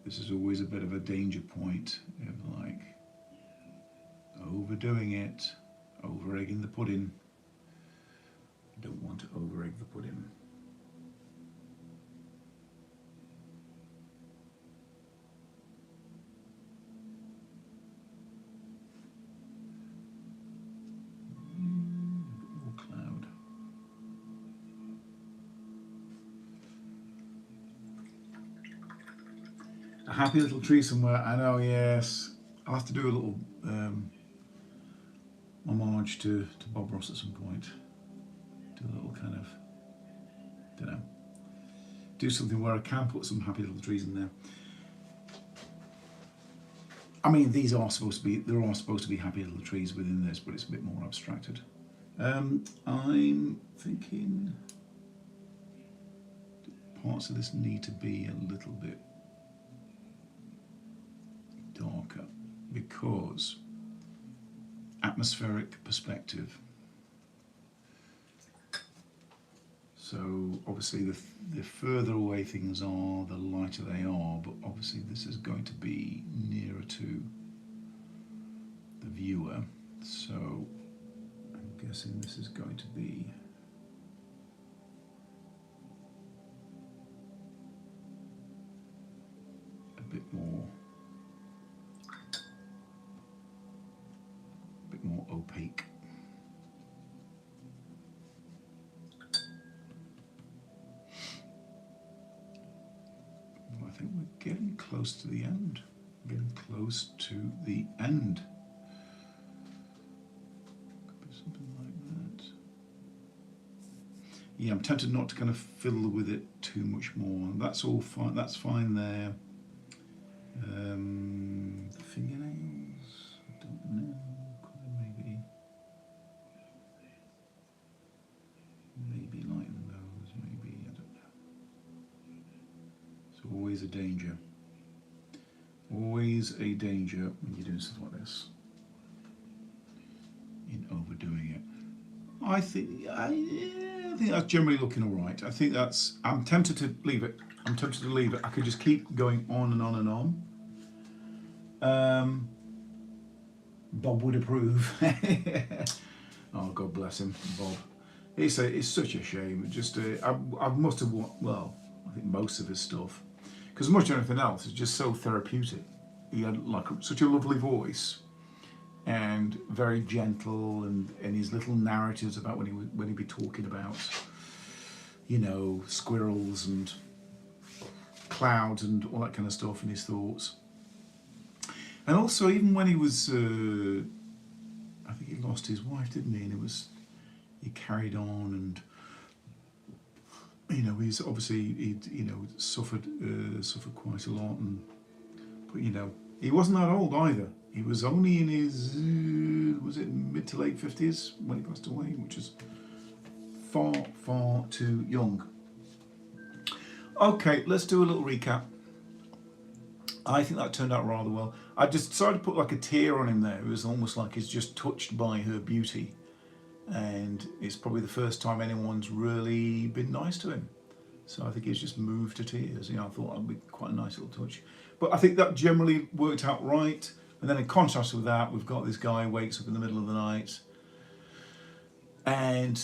This is always a bit of a danger point of like overdoing it, over egging the pudding. I don't want to over egg the pudding. A happy little tree somewhere. I know, yes. I'll have to do a little homage to Bob Ross at some point. Do a little kind of, don't know, do something where I can put some happy little trees in there. I mean, there are supposed to be happy little trees within this, but it's a bit more abstracted. I'm thinking parts of this need to be a little bit darker. because atmospheric perspective. So obviously the further away things are, the lighter they are, but obviously this is going to be nearer to the viewer. So I'm guessing this is going to be a bit more opaque. Well, I think we're getting close to the end. Getting close to the end. Could be something like that. Yeah, I'm tempted not to kind of fiddle with it too much more. That's all fine. That's fine there. The fingernails, I don't know. Maybe lighten those. Maybe, I don't know. It's always a danger. Always a danger when you're doing stuff like this, in overdoing it. I think that's generally looking all right. I think that's. I'm tempted to leave it. I'm tempted to leave it. I could just keep going on and on and on. Bob would approve. Oh, God bless him, Bob. It's such a shame. Just I must have well, I think most of his stuff, because much of anything else is just so therapeutic. He had like such a lovely voice, and very gentle, and his little narratives about when he'd be talking about, you know, squirrels and clouds and all that kind of stuff in his thoughts. And also, even when he was, I think he lost his wife, didn't he? And he carried on, and you know, he's obviously you know suffered quite a lot, but you know, he wasn't that old either. He was only in his was it mid to late 50s when he passed away, which is far too young. Okay, let's do a little recap. I think that turned out rather well. I just decided to put like a tear on him there. It was almost like he's just touched by her beauty. And it's probably the first time anyone's really been nice to him. So I think he's just moved to tears. You know, I thought that'd be quite a nice little touch. But I think that generally worked out right. And then in contrast with that, we've got this guy who wakes up in the middle of the night and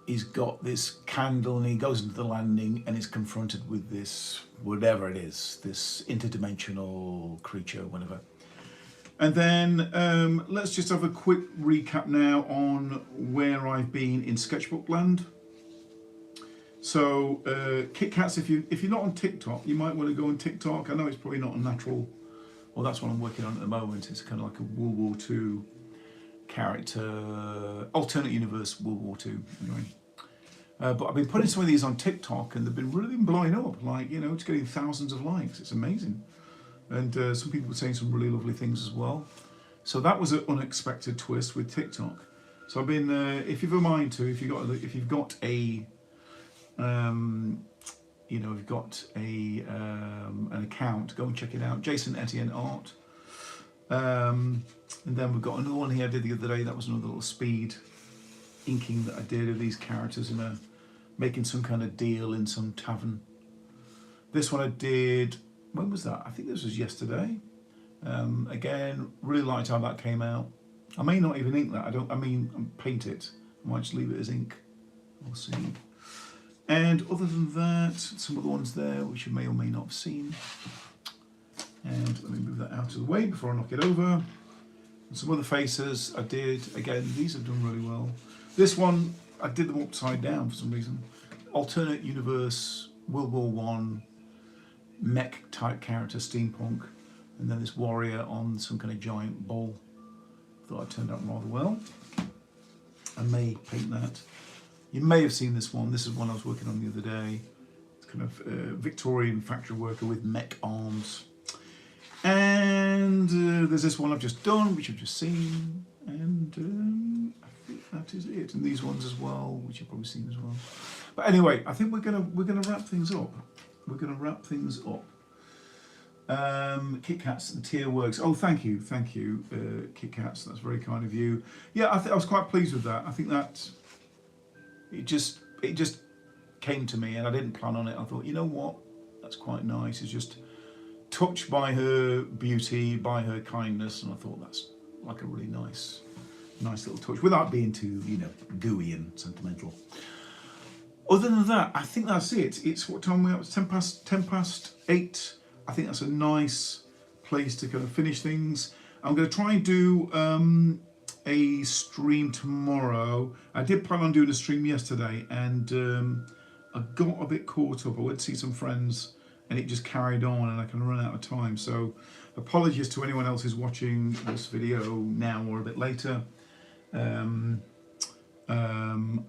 he's got this candle and he goes into the landing and is confronted with this, whatever it is, this interdimensional creature, whatever. And then let's just have a quick recap now on where I've been in sketchbook land. So Kit Kats, if you're not on TikTok, you might want to go on TikTok. I know it's probably not a natural, well, that's what I'm working on at the moment. It's kind of like a World War II character, alternate universe World War II, anyway. But I've been putting some of these on TikTok and they've been really blowing up. Like, you know, it's getting thousands of likes. It's amazing. And some people were saying some really lovely things as well. So that was an unexpected twist with TikTok. So I've been, if you've a mind to, if you've got a, you know, if you've got a an account, go and check it out. Jason Etienne Art. And then we've got another one here I did the other day. That was another little speed inking that I did of these characters in making some kind of deal in some tavern. This one I did. When was that? I think this was yesterday. Again, really liked how that came out. I may not even ink that. I mean paint it. I might just leave it as ink. We'll see. And other than that, some other ones there which you may or may not have seen. And let me move that out of the way before I knock it over. And some other faces I did. Again, these have done really well. This one, I did them upside down for some reason. Alternate universe, World War I, mech type character, steampunk, and then this warrior on some kind of giant bull. Thought it turned out rather well. I may paint that. You may have seen this one. This is one I was working on the other day. It's kind of Victorian factory worker with mech arms. And there's this one I've just done, which you've just seen. And I think that is it. And these ones as well, which you've probably seen as well. But anyway, I think we're gonna wrap things up. We're gonna wrap things up. Kit Kats and Tier Works. Oh, thank you, Kit Kats. That's very kind of you. Yeah, I was quite pleased with that. I think that it just came to me, and I didn't plan on it. I thought, you know what, that's quite nice. It's just touched by her beauty, by her kindness, and I thought that's like a really nice little touch, without being too, gooey and sentimental. Other than that, I think that's it. It's what time we are? It's 10 past 8. I think that's a nice place to kind of finish things. I'm going to try and do a stream tomorrow. I did plan on doing a stream yesterday, and I got a bit caught up. I went to see some friends, and it just carried on, and I kind of ran out of time. So apologies to anyone else who's watching this video now or a bit later.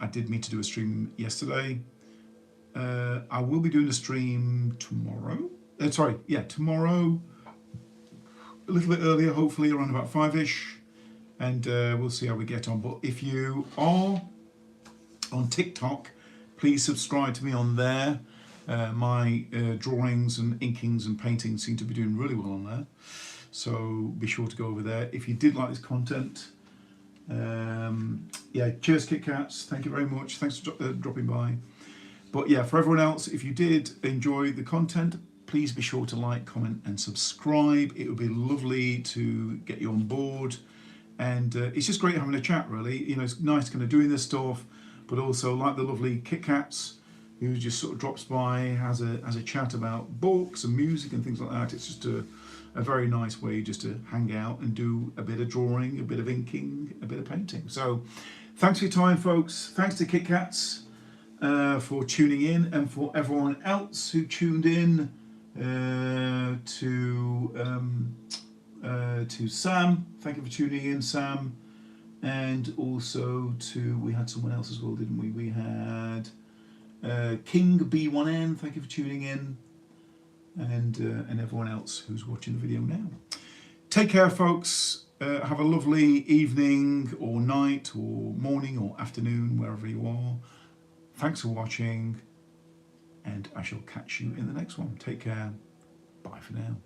I did mean to do a stream yesterday. I will be doing a stream tomorrow. Tomorrow, a little bit earlier, hopefully around about 5ish, and we'll see how we get on. But if you are on TikTok, please subscribe to me on there. My drawings and inkings and paintings seem to be doing really well on there, so be sure to go over there. If you did like this content, cheers Kit Kats, thank you very much, thanks for dropping by. But yeah, for everyone else, if you did enjoy the content, please be sure to like, comment and subscribe. It would be lovely to get you on board, and it's just great having a chat, really. It's nice kind of doing this stuff, but also like the lovely Kit Kats, who just sort of drops by, has a chat about books and music and things like that. It's just a very nice way just to hang out and do a bit of drawing, a bit of inking, a bit of painting. So thanks for your time, folks. Thanks to Kit Kats for tuning in, and for everyone else who tuned in, to Sam. Thank you for tuning in, Sam. And also we had someone else as well, didn't we? We had King B1N, thank you for tuning in, and everyone else who's watching the video now. Take care, folks. Have a lovely evening or night or morning or afternoon, wherever you are. Thanks for watching, and I shall catch you in the next one. Take care. Bye for now.